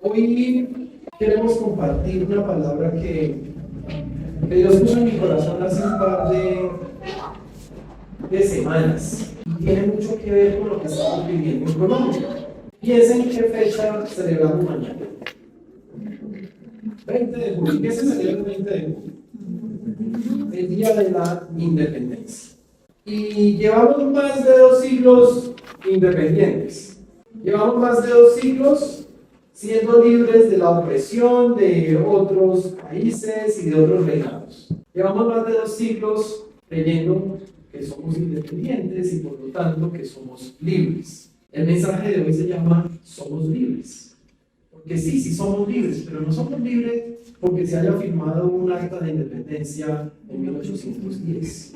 Hoy queremos compartir una palabra que Dios puso en mi corazón hace un par de semanas y tiene mucho que ver con lo que estamos viviendo en Colombia. Piensen qué fecha celebramos mañana. 20 de julio. ¿Qué se celebra el 20 de julio? El Día de la Independencia. Y llevamos más de 2 siglos independientes. Llevamos más de 2 siglos siendo libres de la opresión de otros países y de otros reinados. Llevamos más de 2 siglos creyendo que somos independientes y por lo tanto que somos libres. El mensaje de hoy se llama Somos libres. Porque sí somos libres, pero no somos libres porque se haya firmado un acta de independencia en 1810.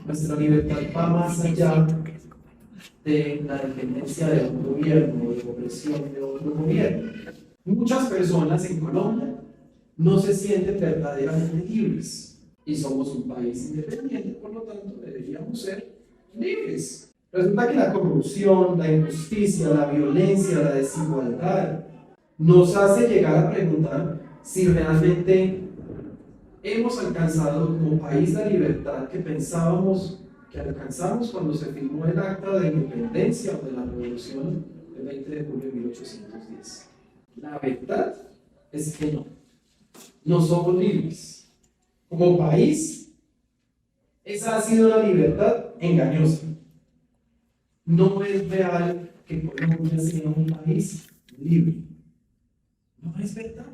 Nuestra libertad va más allá de la dependencia de un gobierno, de opresión de otro gobierno. Muchas personas en Colombia no se sienten verdaderamente libres y somos un país independiente, por lo tanto deberíamos ser libres. Resulta que la corrupción, la injusticia, la violencia, la desigualdad nos hace llegar a preguntar si realmente hemos alcanzado como país la libertad que pensábamos que alcanzamos cuando se firmó el acta de independencia o de la revolución del 20 de julio de 1810. La verdad es que no somos libres. Como país, esa ha sido una libertad engañosa. No es real que Colombia sea un país libre. No es verdad.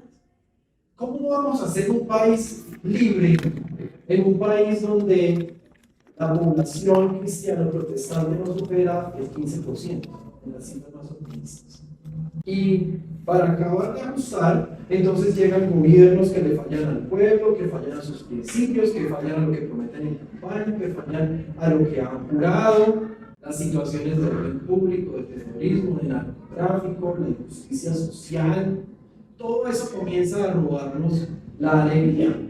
¿Cómo vamos a ser un país libre en un país donde la población cristiana protestante no supera el 15% en las cifras más optimistas? Y para acabar de ajustar, entonces llegan gobiernos que le fallan al pueblo, que fallan a sus principios, que fallan a lo que prometen en campaña, que fallan a lo que han jurado. Las situaciones de orden público, de terrorismo, de narcotráfico, la injusticia social, todo eso comienza a robarnos la alegría.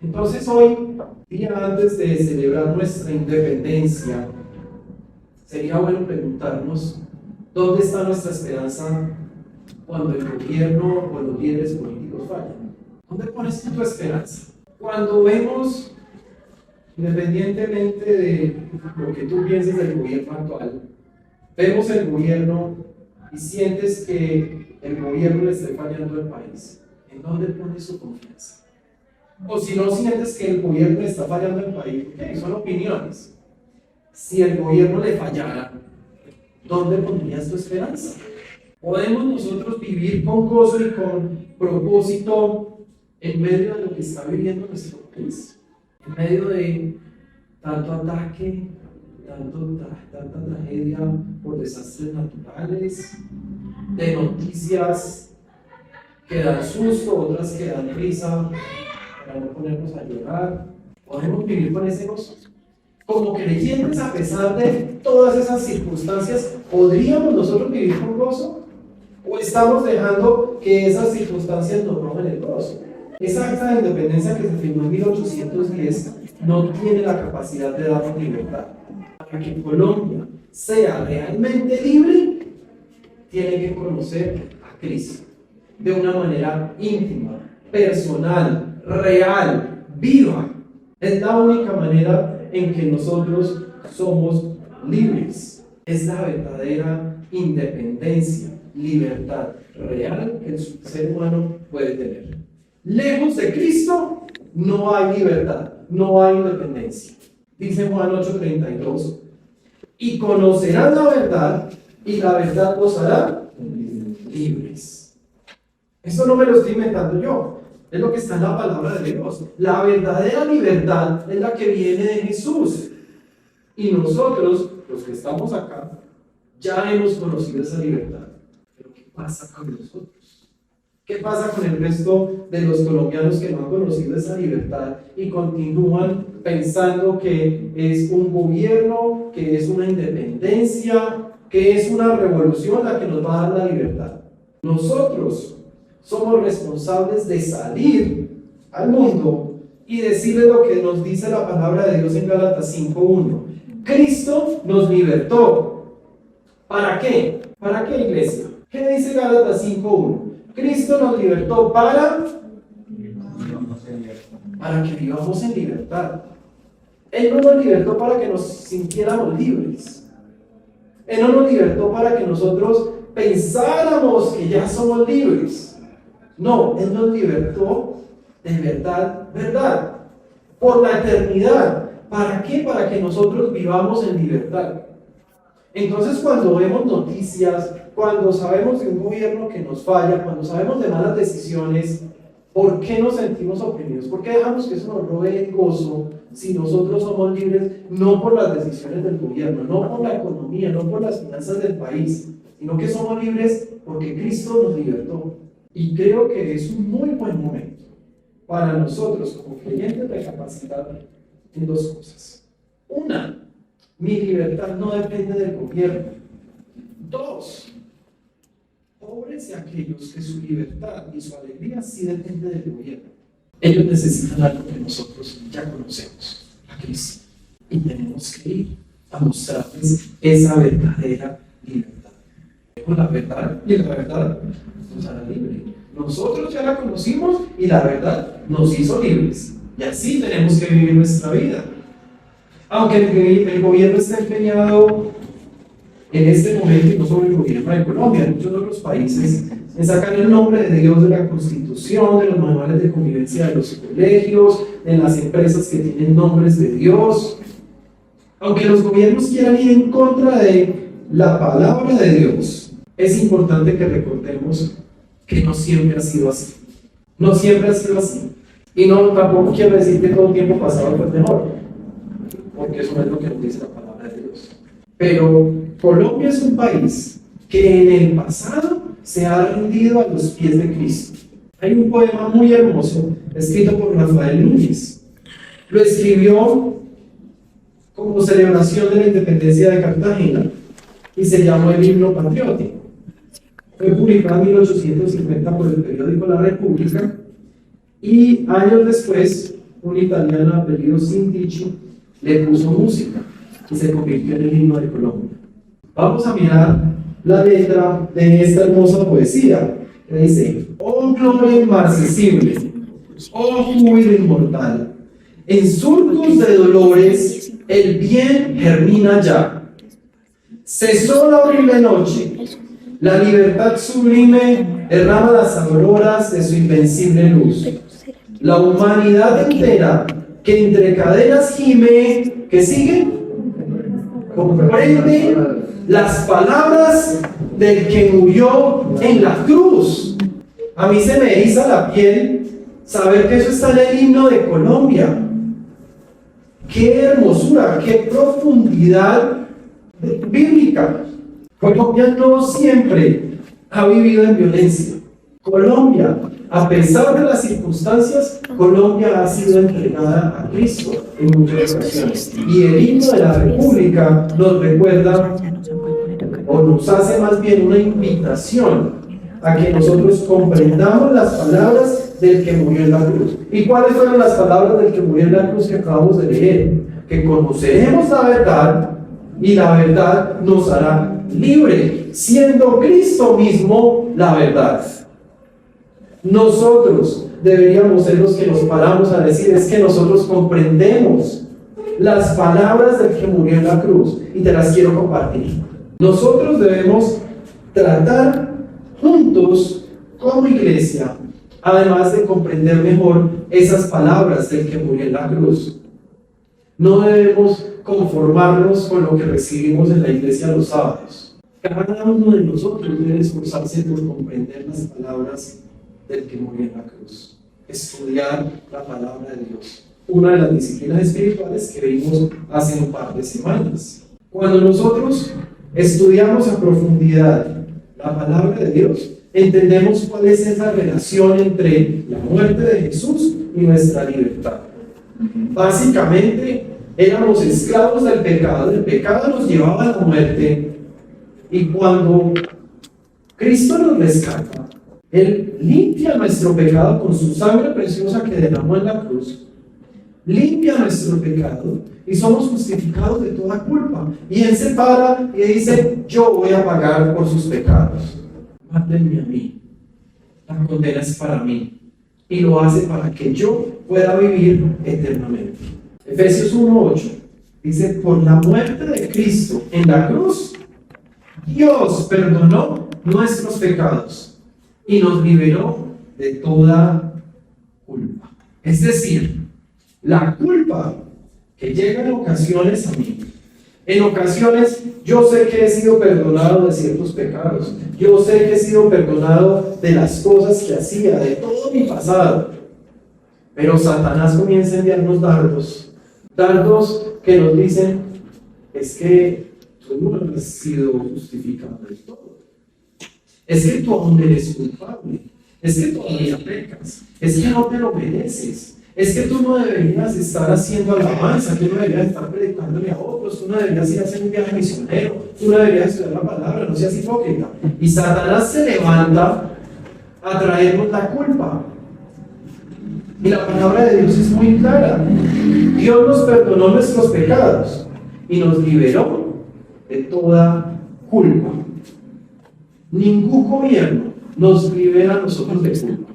Entonces hoy, día antes de celebrar nuestra independencia, sería bueno preguntarnos dónde está nuestra esperanza cuando el gobierno o los líderes políticos fallan. ¿Dónde pones tú tu esperanza? Cuando vemos, independientemente de lo que tú pienses del gobierno actual, vemos el gobierno y sientes que el gobierno le esté fallando al país, ¿en dónde pones tu confianza? O si no sientes que el gobierno le está fallando al país, ¿qué? Son opiniones. Si el gobierno le fallara, ¿dónde pondrías tu esperanza? ¿Podemos nosotros vivir con gozo y con propósito en medio de lo que está viviendo nuestro país? En medio de tanto ataque, tanta tragedia por desastres naturales, de noticias que dan susto, otras que dan risa, para no ponernos a llorar. ¿Podemos vivir con ese gozo? Como creyentes, a pesar de todas esas circunstancias, ¿podríamos nosotros vivir con gozo? ¿O estamos dejando que esas circunstancias nos roben el gozo? Esa acta de independencia que se firmó en 1810 no tiene la capacidad de darnos libertad. Para que Colombia sea realmente libre, tiene que conocer a Cristo de una manera íntima, personal, real, viva. Es la única manera en que nosotros somos libres. Es la verdadera independencia, libertad real que el ser humano puede tener. Lejos de Cristo no hay libertad, no hay independencia. Dice Juan 8:32, y conocerán la verdad, y la verdad los hará libres. Eso no me lo estoy inventando yo, es lo que está en la palabra de Dios. La verdadera libertad es la que viene de Jesús. Y nosotros, los que estamos acá, ya hemos conocido esa libertad. Pero ¿qué pasa con nosotros? ¿Qué pasa con el resto de los colombianos que no han conocido esa libertad y continúan pensando que es un gobierno, que es una independencia, que es una revolución la que nos va a dar la libertad? Nosotros somos responsables de salir al mundo y decirle lo que nos dice la palabra de Dios en Gálatas 5:1. Cristo nos libertó. ¿Para qué? ¿Para qué, iglesia? ¿Qué dice Gálatas 5:1? Cristo nos libertó para que vivamos en libertad. Él no nos libertó para que nos sintiéramos libres. Él no nos libertó para que nosotros pensáramos que ya somos libres. No, Él nos libertó de verdad, por la eternidad. ¿Para qué? Para que nosotros vivamos en libertad. Entonces, cuando vemos noticias, cuando sabemos de un gobierno que nos falla, cuando sabemos de malas decisiones, ¿por qué nos sentimos oprimidos? ¿Por qué dejamos que eso nos robe el gozo si nosotros somos libres no por las decisiones del gobierno, no por la economía, no por las finanzas del país, sino que somos libres porque Cristo nos libertó? Y creo que es un muy buen momento para nosotros como creyentes recapacitar en dos cosas. Una, mi libertad no depende del gobierno. Dos, pobres y aquellos que su libertad y su alegría sí depende del gobierno. Ellos necesitan algo que nosotros ya conocemos, a Cristo. Y tenemos que ir a mostrarles esa verdadera libertad. Con la verdad, y la verdad nos hará libre. Nosotros ya la conocimos y la verdad nos hizo libres. Y así tenemos que vivir nuestra vida. Aunque el gobierno esté empeñado en este momento, y no solo el gobierno de Colombia, en muchos otros países, en sacar el nombre de Dios de la Constitución, de los manuales de convivencia de los colegios, de las empresas que tienen nombres de Dios. Aunque los gobiernos quieran ir en contra de la palabra de Dios, es importante que recordemos que no siempre ha sido así. No siempre ha sido así. Y no, tampoco quiero decir que todo el tiempo pasado fue mejor, porque eso no es lo que nos dice la palabra de Dios. Pero Colombia es un país que en el pasado se ha rendido a los pies de Cristo. Hay un poema muy hermoso escrito por Rafael Núñez. Lo escribió como celebración de la independencia de Cartagena y se llamó el himno patriótico. Fue publicado en 1850 por el periódico La República y años después un italiano de apellido Sintici le puso música y se convirtió en el himno de Colombia. Vamos a mirar la letra de esta hermosa poesía que dice: oh gloria inmarcesible, oh júbilo inmortal, en surcos de dolores el bien germina ya. Cesó la horrible noche, la libertad sublime derrama las auroras de su invencible luz. La humanidad entera que entre cadenas gime, que sigue, comprende las palabras del que murió en la cruz. A mí se me eriza la piel saber que eso está en el himno de Colombia. Qué hermosura, qué profundidad bíblica. Colombia no siempre ha vivido en violencia. Colombia, a pesar de las circunstancias, Colombia ha sido entregada a Cristo en muchas ocasiones. Y el himno de la República nos recuerda, o nos hace más bien una invitación a que nosotros comprendamos las palabras del que murió en la cruz. ¿Y cuáles fueron las palabras del que murió en la cruz que acabamos de leer? Que conoceremos la verdad y la verdad nos hará libre, siendo Cristo mismo la verdad. Nosotros deberíamos ser los que nos paramos a decir: es que nosotros comprendemos las palabras del que murió en la cruz y te las quiero compartir. Nosotros debemos tratar juntos como iglesia, además de comprender mejor esas palabras del que murió en la cruz. No debemos conformarnos con lo que recibimos en la iglesia los sábados. Cada uno de nosotros debe esforzarse por comprender las palabras del que murió en la cruz. Estudiar la palabra de Dios. Una de las disciplinas espirituales que vimos hace un par de semanas. Cuando nosotros estudiamos a profundidad la palabra de Dios, entendemos cuál es esa relación entre la muerte de Jesús y nuestra libertad. Básicamente, éramos esclavos del pecado. El pecado nos llevaba a la muerte. Y cuando Cristo nos rescata, Él limpia nuestro pecado con su sangre preciosa que derramó en la cruz. Limpia nuestro pecado y somos justificados de toda culpa. Y Él se para y dice: yo voy a pagar por sus pecados. mátenme a mí. La condena es para mí. Y lo hace para que yo pueda vivir eternamente. Efesios 1:8 dice, por la muerte de Cristo en la cruz, Dios perdonó nuestros pecados y nos liberó de toda culpa. Es decir, la culpa que llega en ocasiones a mí, en ocasiones yo sé que he sido perdonado de ciertos pecados, yo sé que he sido perdonado de las cosas que hacía, de todo mi pasado, pero Satanás comienza a enviarnos dardos que nos dicen, es que tú no has sido justificado del todo, es que tú aún eres culpable, es que todavía pecas, es que no te lo mereces, es que tú no deberías estar haciendo alabanza, tú no deberías estar predicándole a otros, tú no deberías ir a hacer un viaje misionero, tú no deberías estudiar la palabra, no seas hipócrita. Y Satanás se levanta a traernos la culpa. Y la palabra de Dios es muy clara. Dios nos perdonó nuestros pecados y nos liberó de toda culpa. Ningún gobierno nos libera a nosotros de culpa.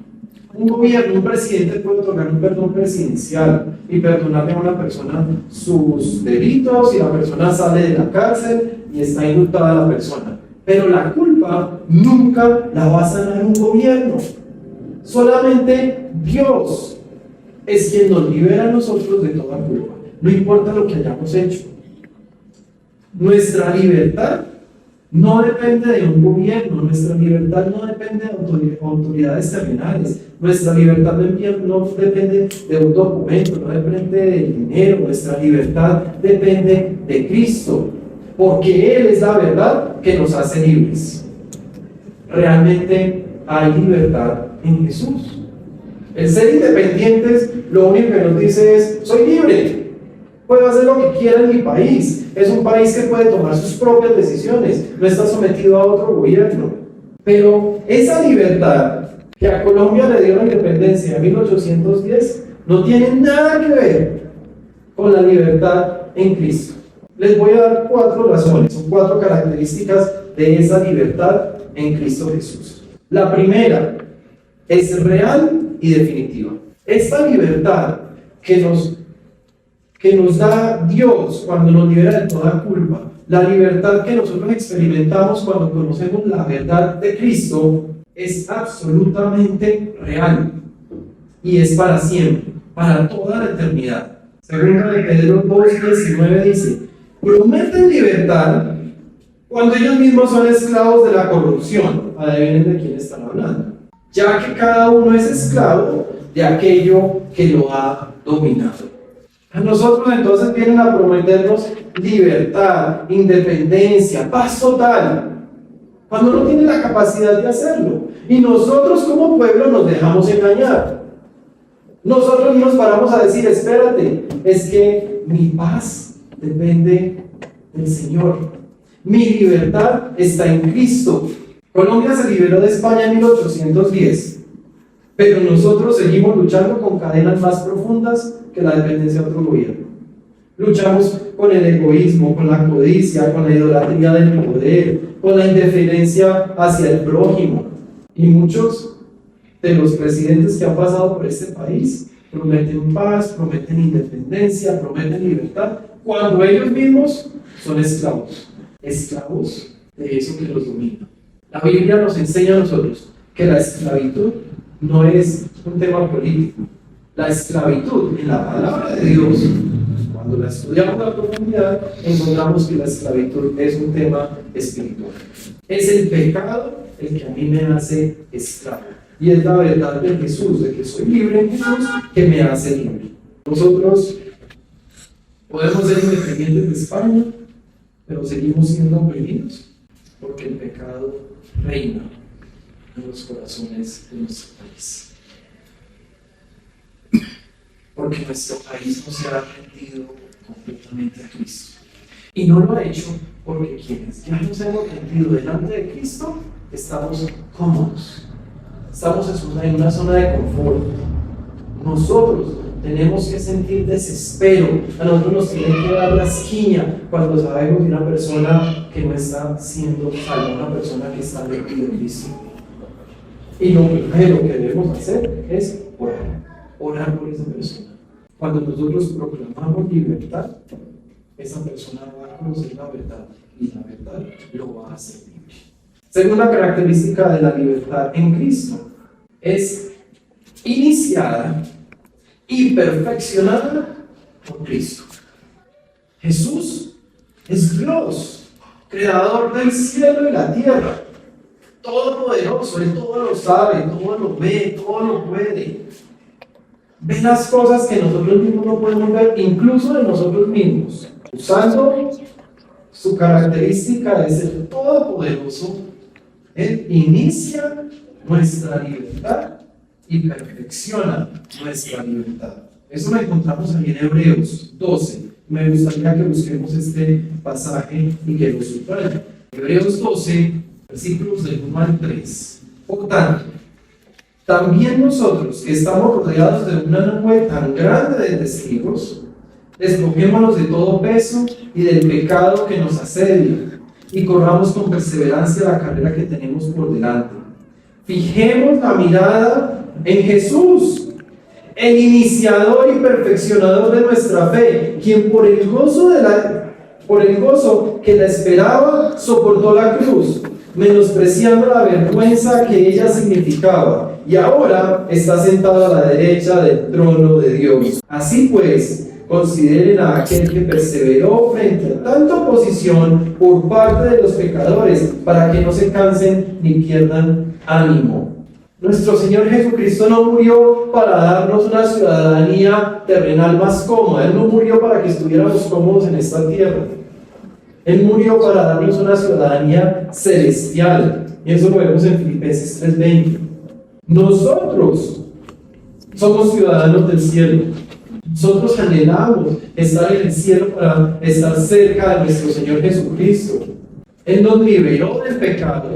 Un gobierno, un presidente puede otorgar un perdón presidencial y perdonarle a una persona sus delitos y la persona sale de la cárcel y está indultada la persona. Pero la culpa nunca la va a sanar un gobierno. Solamente Dios es quien nos libera a nosotros de toda culpa. No importa lo que hayamos hecho. Nuestra libertad no depende de un gobierno, nuestra libertad no depende de autoridades terrenales, nuestra libertad no depende de un documento, no depende del dinero, nuestra libertad depende de Cristo, porque Él es la verdad que nos hace libres. Realmente hay libertad en Jesús. El ser independientes lo único que nos dice es, soy libre, puedo hacer lo que quiera en mi país. Es un país que puede tomar sus propias decisiones, no está sometido a otro gobierno. Pero esa libertad que a Colombia le dio la independencia en 1810 no tiene nada que ver con la libertad en Cristo. Les voy a dar 4 razones, o 4 características de esa libertad en Cristo Jesús. La primera es real y definitiva. Esta libertad que nos da Dios cuando nos libera de toda culpa, la libertad que nosotros experimentamos cuando conocemos la verdad de Cristo, es absolutamente real y es para siempre, para toda la eternidad. Segunda de Pedro 2:19 dice, prometen libertad cuando ellos mismos son esclavos de la corrupción. Adivinen de quién están hablando, ya que cada uno es esclavo de aquello que lo ha dominado. A nosotros entonces vienen a prometernos libertad, independencia, paz total, cuando no tienen la capacidad de hacerlo. Y nosotros como pueblo nos dejamos engañar. Nosotros nos paramos a decir, espérate, es que mi paz depende del Señor. Mi libertad está en Cristo. Colombia se liberó de España en 1810, pero nosotros seguimos luchando con cadenas más profundas que la dependencia de otro gobierno. Luchamos con el egoísmo, con la codicia, con la idolatría del poder, con la indiferencia hacia el prójimo. Y muchos de los presidentes que han pasado por este país prometen paz, prometen independencia, prometen libertad, cuando ellos mismos son esclavos de eso que los domina. La Biblia nos enseña a nosotros que la esclavitud no es un tema político. La esclavitud en la palabra de Dios, cuando la estudiamos a profundidad, encontramos que la esclavitud es un tema espiritual. Es el pecado el que a mí me hace esclavo. Y es la verdad de Jesús, de que soy libre en Jesús, que me hace libre. Nosotros podemos ser independientes de España, pero seguimos siendo oprimidos porque el pecado reina en los corazones de nuestro país. Porque nuestro país no se ha rendido completamente a Cristo. Y no lo ha hecho porque quienes ya nos hemos rendido delante de Cristo, estamos cómodos. Estamos en una zona de confort. Nosotros tenemos que sentir desespero. A nosotros nos tiene que dar la esquina cuando sabemos de una persona que no está siendo salva, una persona que está lejos de Cristo. Y lo primero que debemos hacer es orar por esa persona. Cuando nosotros proclamamos libertad, esa persona va a conocer la verdad y la verdad lo va a hacer libre. Segunda característica de la libertad en Cristo es iniciada y perfeccionada por Cristo. Jesús es Dios, creador del cielo y la tierra, todopoderoso. Él todo lo sabe, todo lo ve, todo lo puede. Ve las cosas que nosotros mismos no podemos ver, incluso de nosotros mismos. Usando su característica de ser todopoderoso, Él inicia nuestra libertad y perfecciona nuestra libertad. Eso lo encontramos aquí en Hebreos 12. Me gustaría que busquemos este pasaje y que lo subrayen. Hebreos 12, versículos del 1 al 3. Por tanto, también nosotros, que estamos rodeados de una nube tan grande de testigos, despojémonos de todo peso y del pecado que nos asedia, y corramos con perseverancia la carrera que tenemos por delante. Fijemos la mirada en Jesús, el iniciador y perfeccionador de nuestra fe, quien por el gozo que la esperaba soportó la cruz, menospreciando la vergüenza que ella significaba, y ahora está sentado a la derecha del trono de Dios. Así pues, consideren a aquel que perseveró frente a tanta oposición por parte de los pecadores, para que no se cansen ni pierdan ánimo. Nuestro Señor Jesucristo no murió para darnos una ciudadanía terrenal más cómoda. Él no murió para que estuviéramos cómodos en esta tierra. Él murió para darnos una ciudadanía celestial. Y eso lo vemos en Filipenses 3:20. Nosotros somos ciudadanos del cielo. Nosotros anhelamos estar en el cielo para estar cerca de nuestro Señor Jesucristo. Él nos liberó del pecado,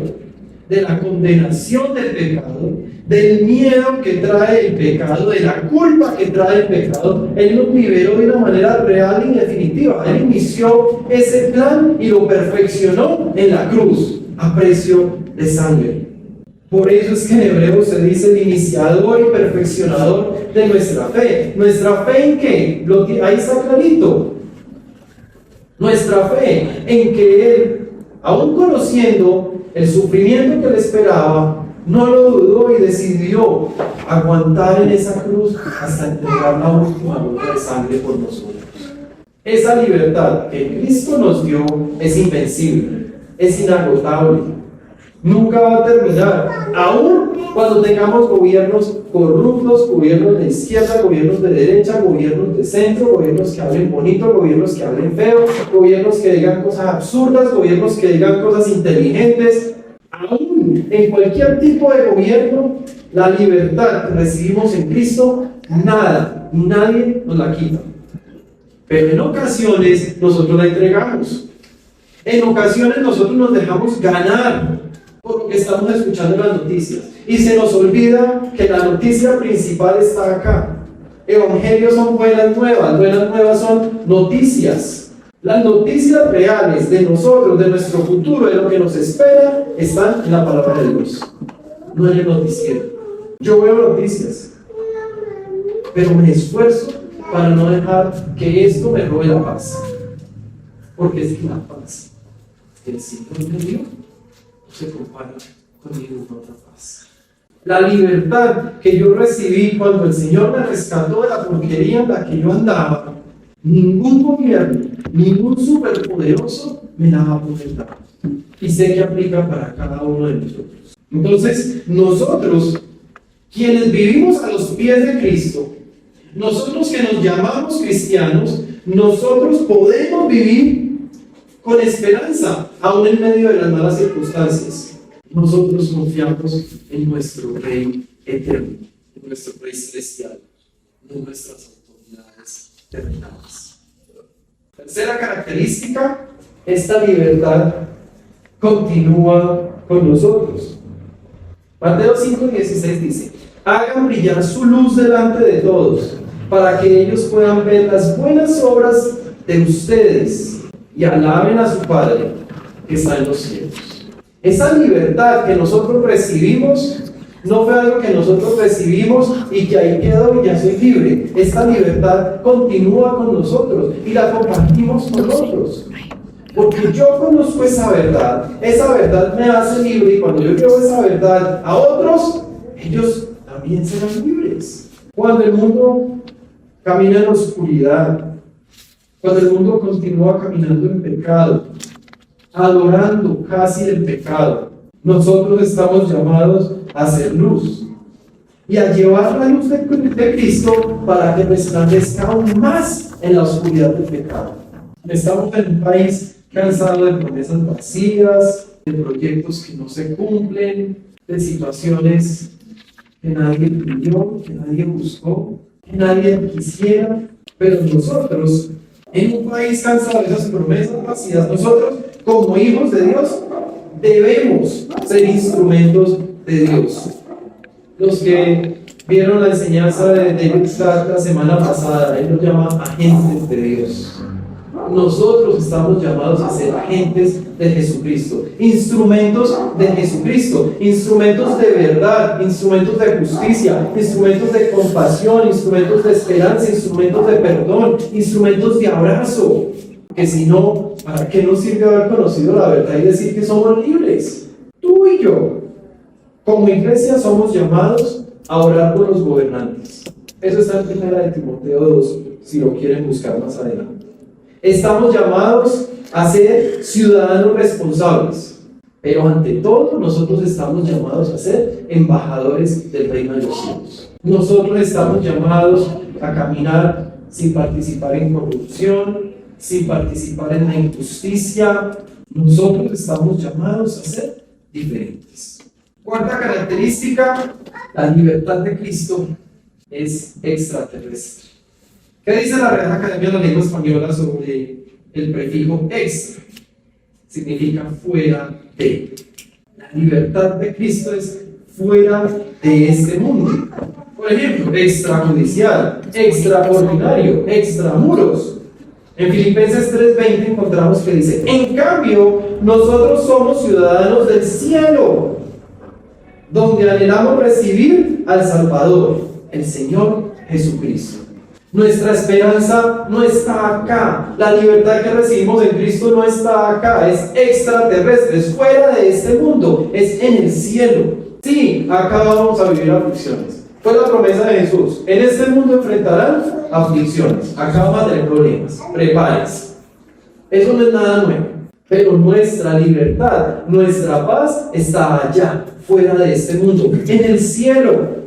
de la condenación del pecado, del miedo que trae el pecado, de la culpa que trae el pecado. Él nos liberó de una manera real y definitiva. Él inició ese plan y lo perfeccionó en la cruz a precio de sangre. Por eso es que en Hebreos se dice el iniciador y perfeccionador de nuestra fe. ¿Nuestra fe en qué? Ahí está clarito. Nuestra fe en que Él, aún conociendo el sufrimiento que le esperaba, no lo dudó y decidió aguantar en esa cruz hasta entregar la última gota de sangre por nosotros. Esa libertad que Cristo nos dio es invencible, es inagotable. Nunca va a terminar, aún cuando tengamos gobiernos corruptos, gobiernos de izquierda, gobiernos de derecha, gobiernos de centro, gobiernos que hablen bonito, gobiernos que hablen feo, gobiernos que digan cosas absurdas, gobiernos que digan cosas inteligentes. Aún en cualquier tipo de gobierno, la libertad que recibimos en Cristo, nada y nadie nos la quita. Pero en ocasiones nosotros la entregamos. En ocasiones nosotros nos dejamos ganar por lo que estamos escuchando en las noticias. Y se nos olvida que la noticia principal está acá. Evangelios son buenas nuevas son noticias. Las noticias reales de nosotros, de nuestro futuro, de lo que nos espera, están en la palabra de Dios, no en el noticiero. Yo veo noticias, pero me esfuerzo para no dejar que esto me robe la paz. Porque es que la paz que el Señor me dio no se compara con ninguna otra paz. La libertad que yo recibí cuando el Señor me rescató de la porquería en la que yo andaba, ningún gobierno, ningún superpoderoso me la va a poder dar. Y sé que aplica para cada uno de nosotros. Entonces, nosotros, quienes vivimos a los pies de Cristo, nosotros que nos llamamos cristianos, nosotros podemos vivir con esperanza, aún en medio de las malas circunstancias. Nosotros confiamos en nuestro Rey eterno, en nuestro Rey celestial, no en nuestras autoridades terrenales. Tercera característica, esta libertad continúa con nosotros. Mateo 5:16 dice: hagan brillar su luz delante de todos, para que ellos puedan ver las buenas obras de ustedes y alaben a su Padre que está en los cielos. Esa libertad que nosotros recibimos No fue algo que nosotros recibimos y que ahí quedó y ya soy libre. Esta libertad continúa con nosotros y la compartimos con otros. Porque yo conozco esa verdad me hace libre, y cuando yo llevo esa verdad a otros, ellos también serán libres. Cuando el mundo camina en la oscuridad, cuando el mundo continúa caminando en pecado, adorando casi el pecado, nosotros estamos llamados a hacer luz y a llevar la luz de Cristo para que resplandezca aún más en la oscuridad del pecado. Estamos en un país cansado de promesas vacías, de proyectos que no se cumplen, de situaciones que nadie pidió, que nadie buscó, que nadie quisiera. Pero nosotros, en un país cansado de esas promesas vacías, nosotros, como hijos de Dios, debemos ser instrumentos de Dios. Los que vieron la enseñanza de David Stark la semana pasada, él los llama agentes de Dios. Nosotros estamos llamados a ser agentes de Jesucristo, instrumentos de Jesucristo, instrumentos de verdad, instrumentos de justicia, instrumentos de compasión, instrumentos de esperanza, instrumentos de perdón, instrumentos de abrazo. Que si no, ¿para qué nos sirve haber conocido la verdad y decir que somos libres? Tú y yo, como iglesia, somos llamados a orar por los gobernantes. Eso está en 1 de Timoteo 2, si lo quieren buscar más adelante. Estamos llamados a ser ciudadanos responsables, pero ante todo nosotros estamos llamados a ser embajadores del reino de los cielos. Nosotros estamos llamados a caminar sin participar en corrupción, sin participar en la injusticia. Nosotros estamos llamados a ser diferentes. Cuarta característica, la libertad de Cristo es extraterrestre. ¿Qué dice la Real Academia de la Lengua Española sobre el prefijo extra? Significa fuera de. La libertad de Cristo es fuera de este mundo. Por ejemplo, extrajudicial, extraordinario, extramuros. En Filipenses 3:20 encontramos que dice: en cambio, nosotros somos ciudadanos del cielo, donde anhelamos recibir al Salvador, el Señor Jesucristo. Nuestra esperanza no está acá. La libertad que recibimos en Cristo no está acá. Es extraterrestre, es fuera de este mundo, es en el cielo. Sí, acá vamos a vivir aflicciones. Fue la promesa de Jesús. En este mundo enfrentarán aflicciones. Acá vamos a tener problemas. Prepárense. Eso no es nada nuevo. Pero nuestra libertad, nuestra paz está allá, fuera de este mundo, en el cielo.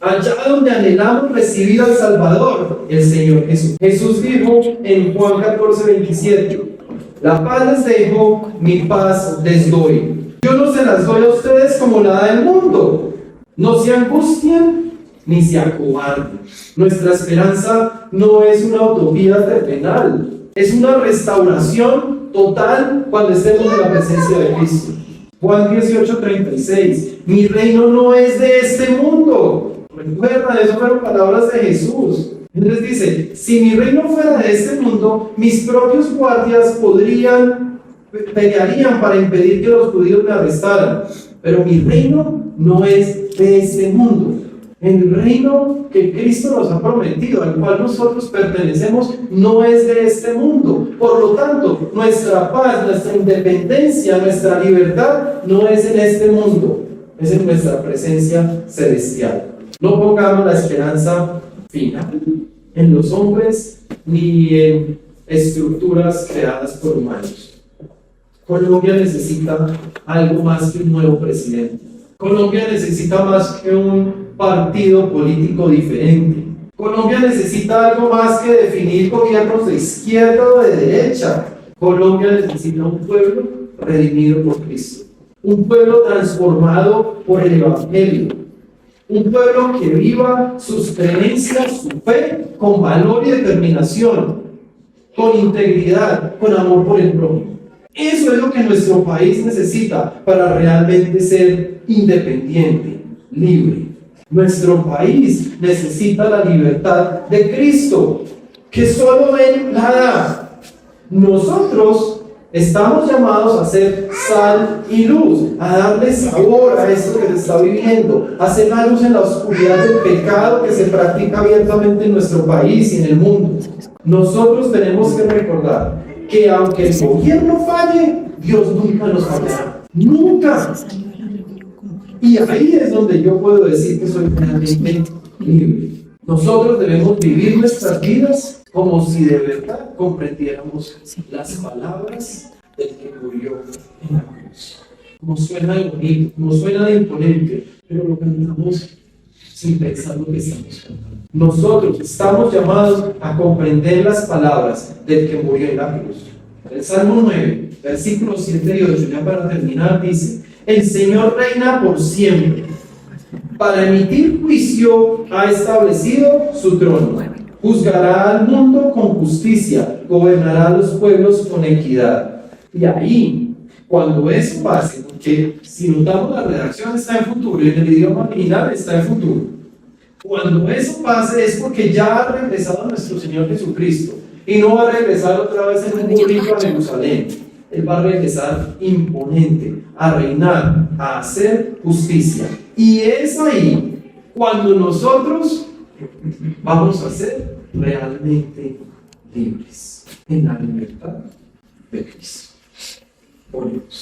Allá donde anhelamos recibir al Salvador, el Señor Jesús. Jesús dijo en Juan 14:27: la paz les dejo, mi paz les doy. Yo no se las doy a ustedes como la da el mundo. No se angustien ni se acobarden. Nuestra esperanza no es una utopía terrenal, es una restauración total cuando estemos en la presencia de Cristo. Juan 18:36: mi reino no es de este mundo. Recuerda, eso fueron palabras de Jesús. Entonces dice: si mi reino fuera de este mundo, mis propios guardias pelearían para impedir que los judíos me arrestaran. Pero mi reino no es de este mundo. El reino que Cristo nos ha prometido, al cual nosotros pertenecemos, no es de este mundo. Por lo tanto, nuestra paz, nuestra independencia, nuestra libertad no es en este mundo, es en nuestra presencia celestial. No pongamos la esperanza final en los hombres ni en estructuras creadas por humanos. Colombia necesita algo más que un nuevo presidente. Colombia necesita más que un partido político diferente. Colombia necesita algo más que definir gobiernos de izquierda o de derecha. Colombia necesita un pueblo redimido por Cristo. Un pueblo transformado por el Evangelio. Un pueblo que viva sus creencias, su fe, con valor y determinación, con integridad, con amor por el prójimo. Eso es lo que nuestro país necesita para realmente ser independiente, libre. Nuestro país necesita la libertad de Cristo, que solo Él la da. Nosotros Estamos llamados a ser sal y luz, a darle sabor a esto que se está viviendo, a hacer la luz en la oscuridad del pecado que se practica abiertamente en nuestro país y en el mundo. Nosotros tenemos que recordar que aunque el gobierno falle, Dios nunca nos fallará. ¡Nunca! Y ahí es donde yo puedo decir que soy realmente libre. Nosotros debemos vivir nuestras vidas como si de verdad comprendiéramos las palabras del que murió en la cruz. Como suena de bonito, como suena de imponente, pero lo cantamos sin pensar lo que estamos cantando. Nosotros estamos llamados a comprender las palabras del que murió en la cruz. El Salmo 9, versículos 7 y 8, ya para terminar, dice: el Señor reina por siempre. Para emitir juicio ha establecido su trono. Juzgará al mundo con justicia, gobernará a los pueblos con equidad. Y ahí, cuando eso pase, porque si notamos la redacción está en futuro y en el idioma original está en futuro. Cuando eso pase es porque ya ha regresado nuestro Señor Jesucristo y no va a regresar otra vez en un burrito a Jerusalén. Él va a regresar imponente, a reinar, a hacer justicia. Y es ahí cuando nosotros vamos a ser realmente libres, en la libertad de Cristo. Oremos.